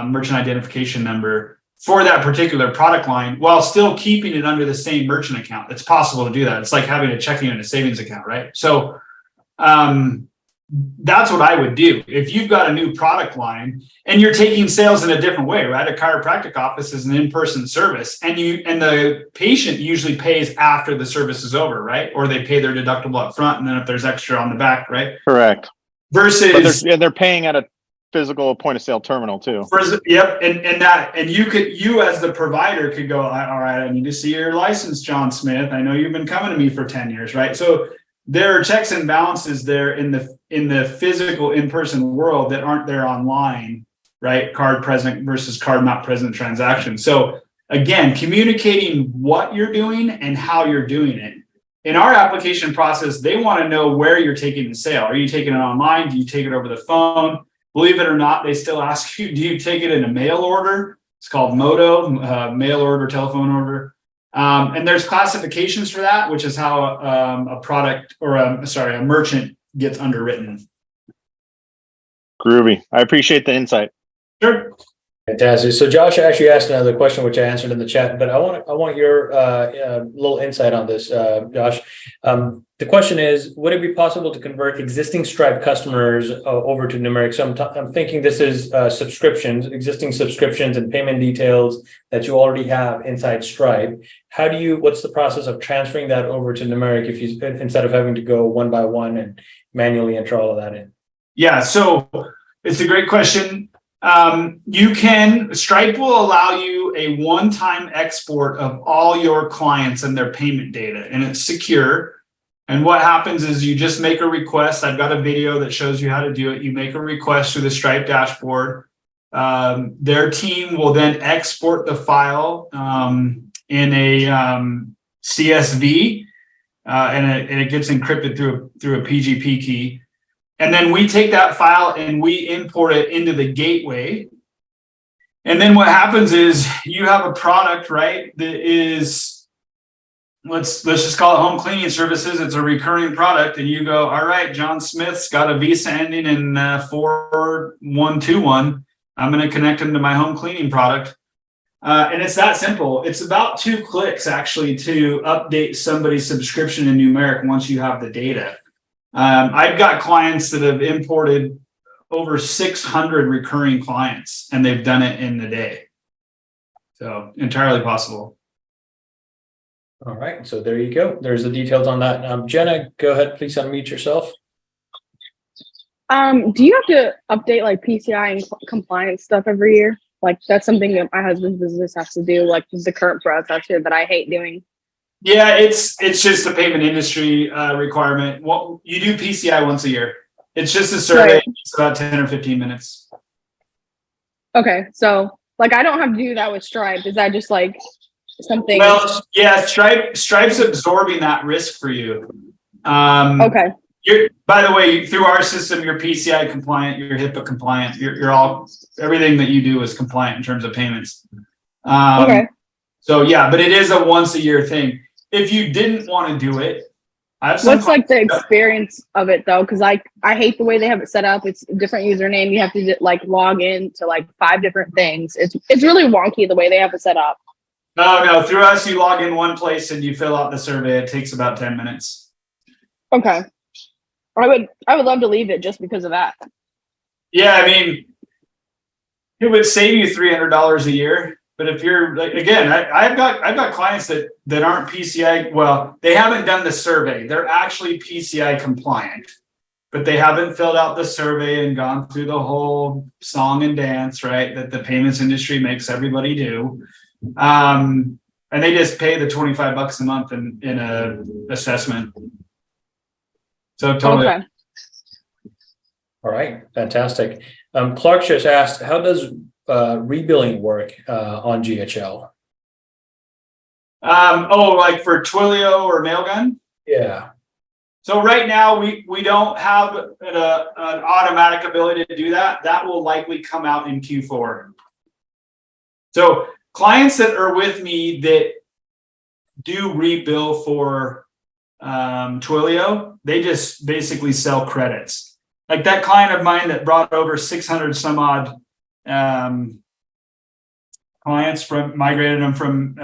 merchant identification number, for that particular product line, while still keeping it under the same merchant account. It's possible to do that. It's like having a checking and a savings account, right? So that's what I would do. If you've got a new product line and you're taking sales in a different way, right? A chiropractic office is an in-person service, and the patient usually pays after the service is over, right? Or they pay their deductible up front, and then if there's extra on the back, right? Correct. Versus they're paying at a physical point of sale terminal too. Yep, and you as the provider could go, all right, I need to see your license, John Smith. I know you've been coming to me for 10 years, right? So there are checks and balances there in the physical in-person world that aren't there online, right? Card present versus card not present transaction. So again, communicating what you're doing and how you're doing it. In our application process, they want to know where you're taking the sale. Are you taking it online? Do you take it over the phone? Believe it or not, they still ask you, do you take it in a mail order? It's called MODO, mail order, telephone order. And there's classifications for that, which is how a product or a merchant gets underwritten. Groovy. I appreciate the insight. Sure. Fantastic. So Josh actually asked another question, which I answered in the chat, but I want your little insight on this, Josh. The question is, would it be possible to convert existing Stripe customers over to Noomerik? So I'm thinking this is existing subscriptions and payment details that you already have inside Stripe. What's the process of transferring that over to Noomerik if you, instead of having to go one by one and manually enter all of that in? Yeah, so it's a great question. Stripe will allow you a one-time export of all your clients and their payment data, and it's secure. And what happens is you just make a request. I've got a video that shows you how to do it. You make a request through the Stripe dashboard. Their team will then export the file in a CSV, and it gets encrypted through a PGP key. And then we take that file and we import it into the gateway. And then what happens is you have a product, right, that is, let's just call it home cleaning services. It's a recurring product. And you go, all right, John Smith's got a Visa ending in 4121. I'm going to connect him to my home cleaning product. And it's that simple. It's about 2 clicks actually to update somebody's subscription in Noomerik once you have the data. I've got clients that have imported over 600 recurring clients, and they've done it in a day. So entirely possible. All right, so there you go. There's the details on that. Jenna, go ahead, please unmute yourself. Do you have to update like PCI and compliance stuff every year? Like that's something that my husband's business has to do, like the current process here that I hate doing. Yeah, it's just a payment industry requirement. What you do PCI once a year. It's just a survey. Right. It's about 10 or 15 minutes. Okay, so like I don't have to do that with Stripe. Is that just like something? Well, yeah, Stripe's absorbing that risk for you. Okay. By the way, through our system, you're PCI compliant, you're HIPAA compliant, you're all, everything that you do is compliant in terms of payments. Okay. So yeah, but it is a once a year thing. If you didn't want to do it, I have some. What's like the experience of it though? Because I hate the way they have it set up. It's a different username. You have to like log in to like 5 different things. It's really wonky the way they have it set up. No, through us, you log in one place and you fill out the survey. It takes about 10 minutes. Okay. I would love to leave it just because of that. Yeah, I mean, it would save you $300 a year. But if you're like, again, I've got clients that aren't PCI. Well, they haven't done the survey. They're actually PCI compliant, but they haven't filled out the survey and gone through the whole song and dance, right? That the payments industry makes everybody do. And they just pay the $25 a month in a assessment. So totally. Okay. All right, fantastic. Clark just asked, how does rebilling work on GHL? Like for Twilio or Mailgun? Yeah. So right now we don't have an automatic ability to do that. That will likely come out in Q4. So clients that are with me that do rebill for Twilio, they just basically sell credits. Like that client of mine that brought over 600 some odd clients migrated them from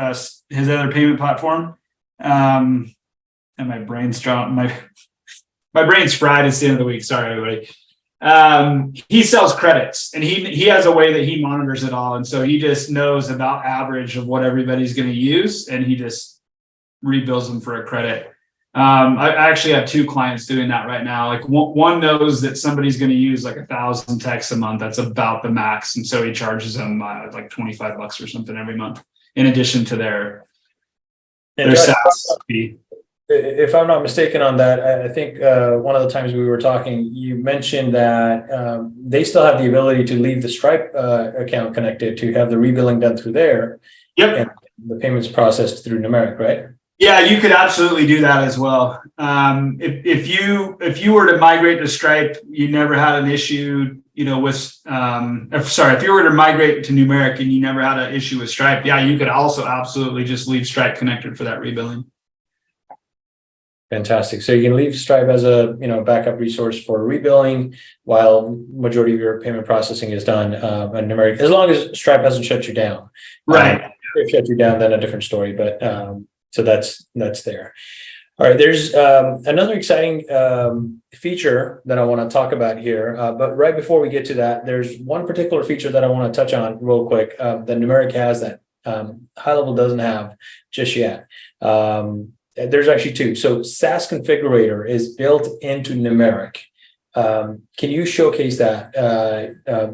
his other payment platform. And my brain's fried. It's the end of the week. Sorry, everybody. He sells credits and he has a way that he monitors it all. And so he just knows about average of what everybody's going to use. And he just rebills them for a credit. I actually have 2 clients doing that right now. Like one knows that somebody's going to use like 1,000 texts a month. That's about the max. And so he charges them like $25 or something every month in addition to their SaaS fee. If I'm not mistaken on that, I think one of the times we were talking, you mentioned that they still have the ability to leave the Stripe account connected to have the rebilling done through there. Yep. And the payments processed through Noomerik, right? Yeah, you could absolutely do that as well. If you were to migrate to Stripe, you never had an issue, with if you were to migrate to Noomerik and you never had an issue with Stripe, yeah, you could also absolutely just leave Stripe connected for that rebilling. Fantastic. So you can leave Stripe as a backup resource for rebilling while majority of your payment processing is done on Noomerik, as long as Stripe hasn't shut you down. Right. If shut you down, then a different story. But so that's there. All right. There's another exciting feature that I want to talk about here. But right before we get to that, there's one particular feature that I want to touch on real quick that Noomerik has that HighLevel doesn't have just yet. There's actually 2. So SAS Configurator is built into Noomerik. Can you showcase that,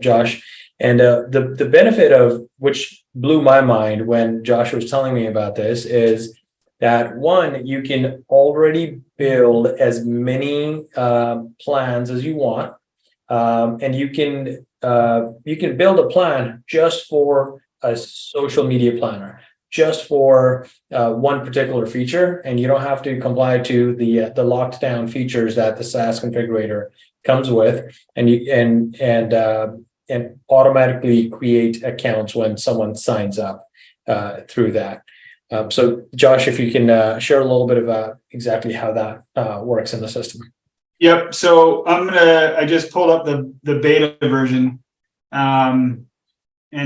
Josh? And the benefit of which blew my mind when Josh was telling me about this is that one, you can already build as many plans as you want, and you can build a plan just for a social media planner, just for one particular feature, and you don't have to comply to the locked down features that the SAS Configurator comes with, and automatically create accounts when someone signs up through that. So Josh, if you can share a little bit about exactly how that works in the system. Yep. So I just pulled up the beta version. And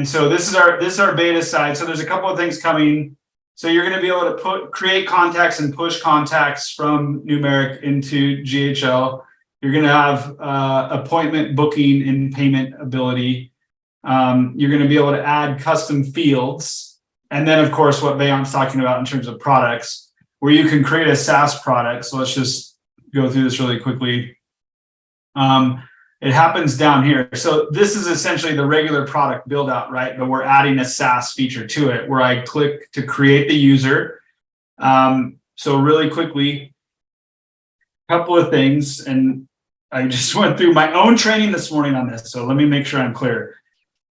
so this is our beta side. So there's a couple of things coming. So you're going to be able to create contacts and push contacts from Noomerik into GHL. You're going to have appointment booking and payment ability. You're going to be able to add custom fields And then, of course, what Bayon's talking about in terms of products, where you can create a SaaS product. So let's just go through this really quickly. It happens down here. So this is essentially the regular product build out, right? But we're adding a SaaS feature to it where I click to create the user. So really quickly, a couple of things, and I just went through my own training this morning on this. So let me make sure I'm clear.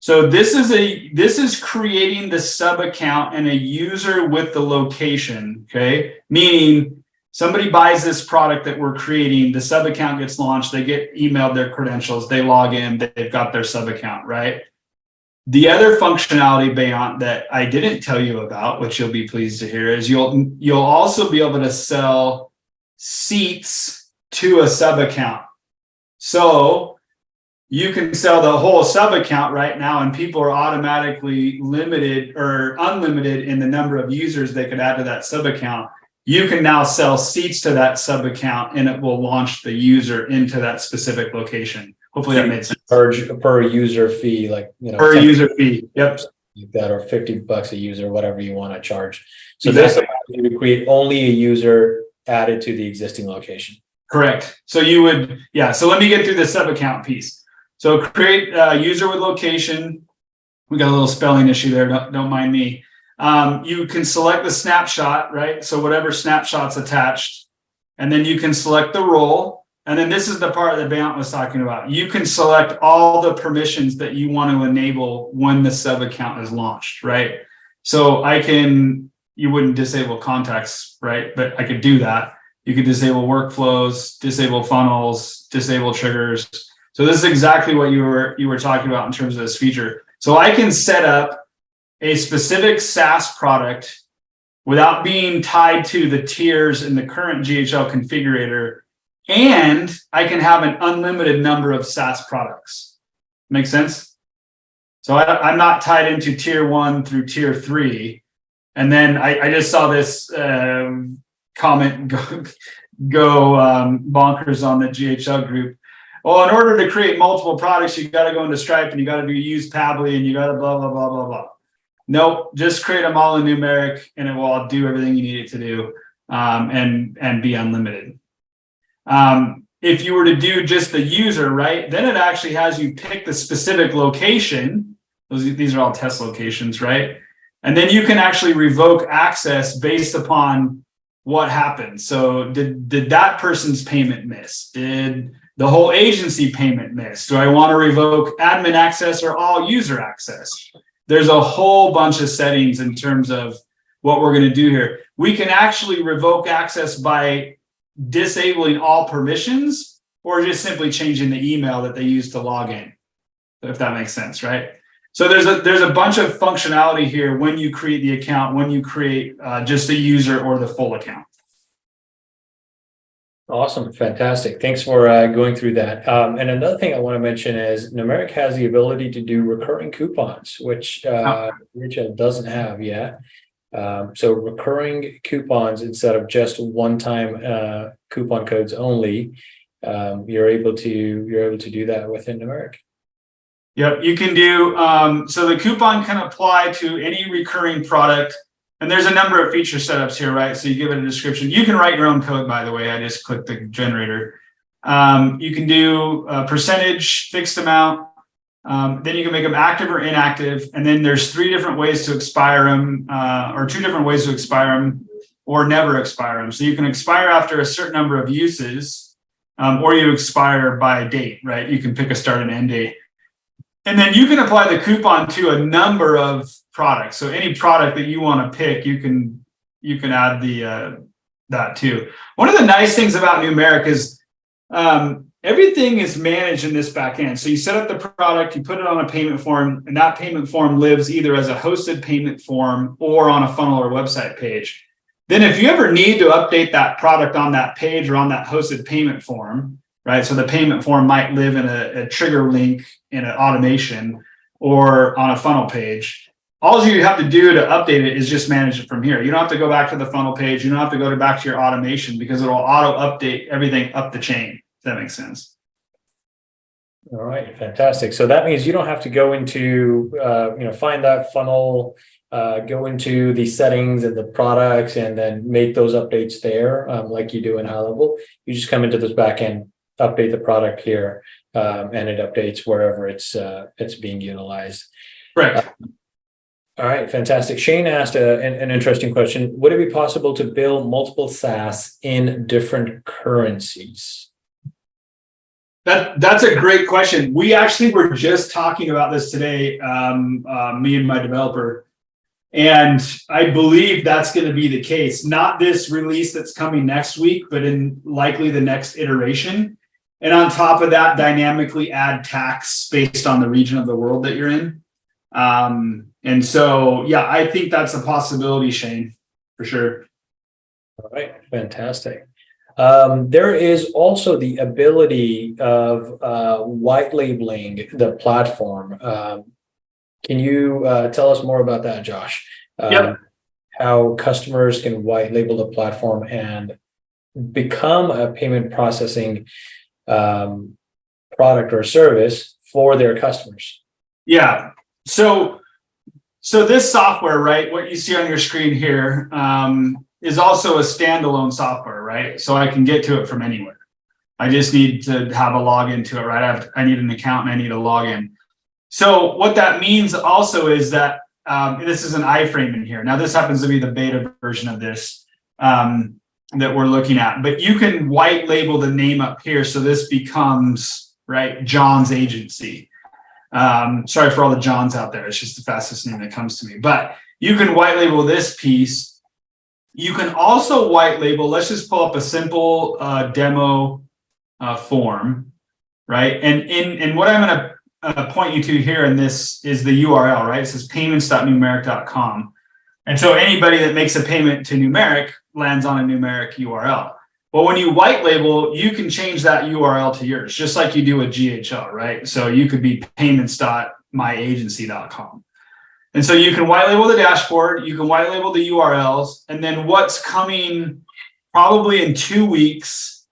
So this is creating the sub account and a user with the location, okay? Meaning somebody buys this product that we're creating, the sub account gets launched, they get emailed their credentials, they log in, they've got their sub account, right? The other functionality beyond that I didn't tell you about, which you'll be pleased to hear, is you'll also be able to sell seats to a sub account. So you can sell the whole sub account right now, and people are automatically limited or unlimited in the number of users they could add to that sub account. You can now sell seats to that sub account, and it will launch the user into that specific location. Hopefully that made sense. Charge per user fee, like, per user fee. Yep. Like that, or $50 a user, whatever you want to charge. So this allows you to create only a user added to the existing location. Correct. So you would, yeah. So let me get through the sub account piece. So create a user with location. We got a little spelling issue there. Don't mind me. You can select the snapshot, right? So whatever snapshot's attached, and then you can select the role. And then this is the part that Bayant was talking about. You can select all the permissions that you want to enable when the sub account is launched, right? So you wouldn't disable contacts, right? But I could do that. You could disable workflows, disable funnels, disable triggers. So this is exactly what you were talking about in terms of this feature. So I can set up a specific SaaS product without being tied to the tiers in the current GHL configurator, and I can have an unlimited number of SaaS products. Make sense? So I'm not tied into tier 1 through tier 3. And then I just saw this comment go bonkers on the GHL group. Well, in order to create multiple products, you got to go into Stripe and you got to do use Pabbly and you got to blah, blah, blah, blah, blah. Nope, just create them all in Noomerik and it will do everything you need it to do and be unlimited. If you were to do just the user, right, then it actually has you pick the specific location. These are all test locations, right? And then you can actually revoke access based upon what happened. So did that person's payment miss? Did the whole agency payment miss? Do I want to revoke admin access or all user access? There's a whole bunch of settings in terms of what we're going to do here. We can actually revoke access by disabling all permissions or just simply changing the email that they use to log in, if that makes sense, right? So there's a bunch of functionality here when you create the account, when you create just a user or the full account. Awesome. Fantastic. Thanks for going through that. And another thing I want to mention is Noomerik has the ability to do recurring coupons, which Richard doesn't have yet. So recurring coupons instead of just one-time coupon codes only, you're able to do that within Noomerik. Yep, you can do, so the coupon can apply to any recurring product. And there's a number of feature setups here, right? So you give it a description. You can write your own code, by the way. I just clicked the generator. You can do a percentage, fixed amount. Then you can make them active or inactive. And then there's 3 different ways to expire them, or 2 different ways to expire them, or never expire them. So you can expire after a certain number of uses, or you expire by a date, right? You can pick a start and end date. And then you can apply the coupon to a number of products. So any product that you want to pick, you can add that too. One of the nice things about Noomerik is everything is managed in this back end. So you set up the product, you put it on a payment form, and that payment form lives either as a hosted payment form or on a funnel or website page. Then if you ever need to update that product on that page or on that hosted payment form, right? So the payment form might live in a trigger link in an automation or on a funnel page. All you have to do to update it is just manage it from here. You don't have to go back to the funnel page. You don't have to go back to your automation because it'll auto update everything up the chain. If that makes sense. All right, fantastic. So that means you don't have to go into, find that funnel, go into the settings and the products and then make those updates there, like you do in high level. You just come into this backend, update the product here, and it updates wherever it's being utilized. Right. All right, fantastic. Shane asked an interesting question. Would it be possible to build multiple SaaS in different currencies? That's a great question. We actually were just talking about this today, me and my developer, and I believe that's going to be the case. Not this release that's coming next week, but in likely the next iteration. And on top of that, dynamically add tax based on the region of the world that you're in. And so, yeah, I think that's a possibility, Shane, for sure. All right, fantastic. There is also the ability of white labeling the platform. Can you tell us more about that, Josh? Yep. How customers can white label the platform and become a payment processing product or service for their customers? Yeah. So this software, right, what you see on your screen here, is also a standalone software, right? So I can get to it from anywhere. I just need to have a login to it, right? I need an account and I need a login. So what that means also is that this is an iframe in here. Now this happens to be the beta version of this that we're looking at, but you can white label the name up here. So this becomes, right, John's agency. Sorry for all the Johns out there. It's just the fastest name that comes to me, but you can white label this piece. You can also white label, let's just pull up a simple demo form, right? And what I'm going to point you to here in this is the URL, right? It says payments.noomerik.com. And so anybody that makes a payment to Noomerik lands on a Noomerik URL. Well, when you white label, you can change that URL to yours, just like you do with GHL, right? So you could be payments.myagency.com. And so you can white label the dashboard, you can white label the URLs, and then what's coming probably in 2 weeks.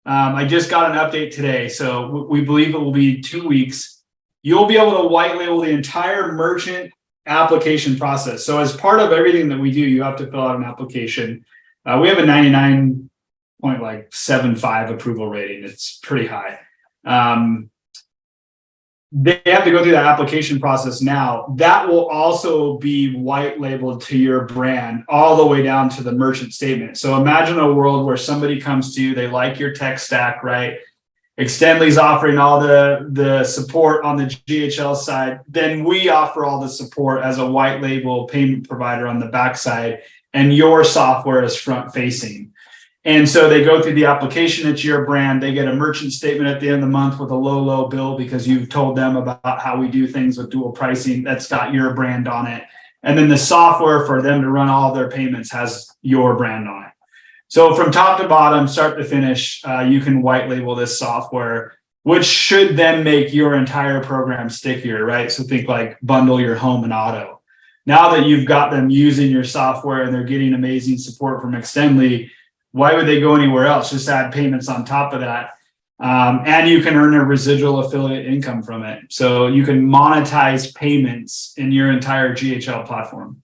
I just got an update today, so we believe it will be 2 weeks. You'll be able to white label the entire merchant application process. So as part of everything that we do, you have to fill out an application. We have a 99.75 approval rating. It's pretty high. They have to go through that application process now. That will also be white labeled to your brand all the way down to the merchant statement. So imagine a world where somebody comes to you, they like your tech stack, right? Extendly's offering all the support on the GHL side. Then we offer all the support as a white label payment provider on the backside, and your software is front facing. And so they go through the application, it's your brand, they get a merchant statement at the end of the month with a low bill because you've told them about how we do things with dual pricing that's got your brand on it. And then the software for them to run all their payments has your brand on it. So from top to bottom, start to finish, you can white label this software, which should then make your entire program stickier, right? So think like bundle your home and auto. Now that you've got them using your software and they're getting amazing support from Extendly, why would they go anywhere else? Just add payments on top of that. And you can earn a residual affiliate income from it. So you can monetize payments in your entire GHL platform.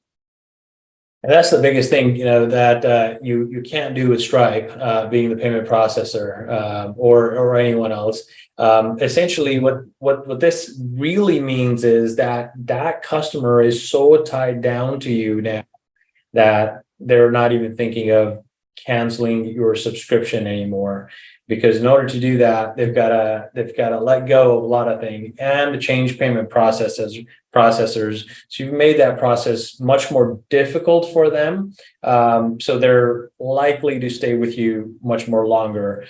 And that's the biggest thing, that you can't do with Stripe, being the payment processor, or anyone else. Essentially, what this really means is that customer is so tied down to you now that they're not even thinking of canceling your subscription anymore, because in order to do that, they've got to let go of a lot of things and change payment processors. So you've made that process much more difficult for them. So they're likely to stay with you much more longer,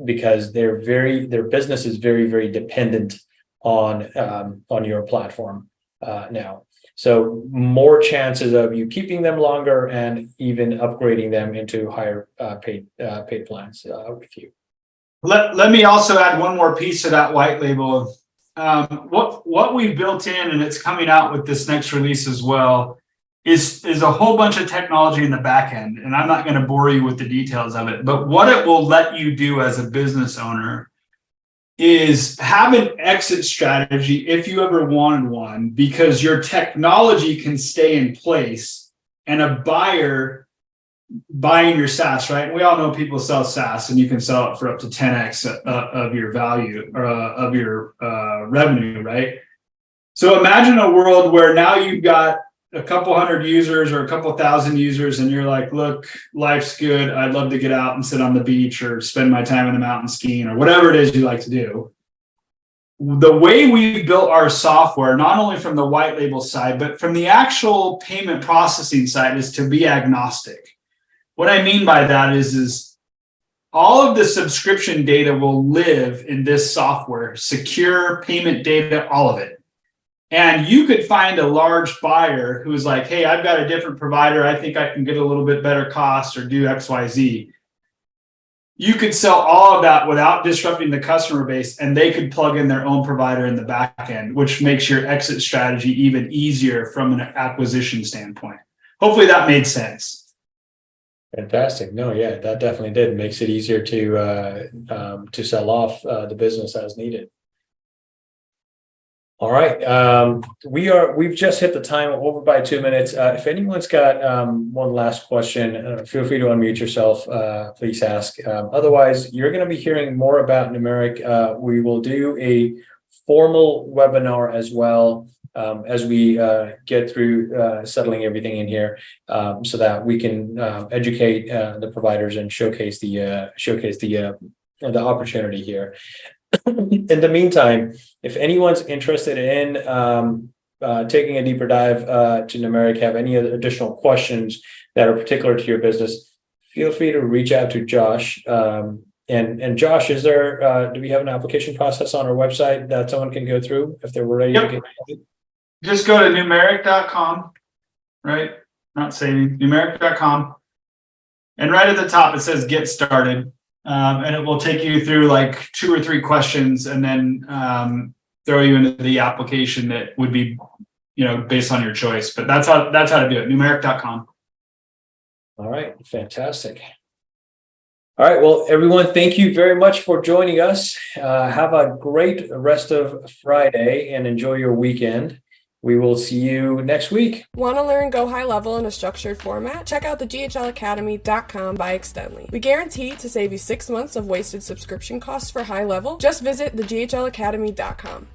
because their business is very, very dependent on your platform now. So more chances of you keeping them longer and even upgrading them into higher paid plans with you. Let me also add one more piece to that white label. What we built in, and it's coming out with this next release as well, is a whole bunch of technology in the back end. And I'm not going to bore you with the details of it, but what it will let you do as a business owner is have an exit strategy if you ever wanted one, because your technology can stay in place and a buyer buying your SaaS, right? We all know people sell SaaS and you can sell it for up to 10x of your value or of your revenue, right? So imagine a world where now you've got a couple hundred users or a couple thousand users and you're like, look, life's good. I'd love to get out and sit on the beach or spend my time in the mountain skiing or whatever it is you like to do. The way we built our software, not only from the Whitelabel side, but from the actual payment processing side, is to be agnostic. What I mean by that is all of the subscription data will live in this software, secure payment data, all of it. And you could find a large buyer who's like, hey, I've got a different provider. I think I can get a little bit better cost or do XYZ. You could sell all of that without disrupting the customer base, and they could plug in their own provider in the back end, which makes your exit strategy even easier from an acquisition standpoint. Hopefully that made sense. Fantastic. No, yeah, that definitely did. Makes it easier to sell off the business as needed. All right. We've just hit the time over by 2 minutes. If anyone's got one last question, feel free to unmute yourself. Please ask. Otherwise, you're going to be hearing more about Noomerik. We will do a formal webinar as well as we get through settling everything in here, so that we can educate the providers and showcase the opportunity here. In the meantime, if anyone's interested in taking a deeper dive to Noomerik, have any other additional questions that are particular to your business, feel free to reach out to Josh. And Josh, is there? Do we have an application process on our website that someone can go through if they're ready to get started? Just go to Noomerik.com, right? Not saving, Noomerik.com. And right at the top, it says get started. And it will take you through like 2 or 3 questions and then throw you into the application that would be, based on your choice. But that's how to do it. Noomerik.com. All right, fantastic. All right, well, everyone, thank you very much for joining us. Have a great rest of Friday and enjoy your weekend. We will see you next week. Want to learn Go High Level in a structured format? Check out the GHLacademy.com by Extendly. We guarantee to save you 6 months of wasted subscription costs for High Level. Just visit the GHLacademy.com.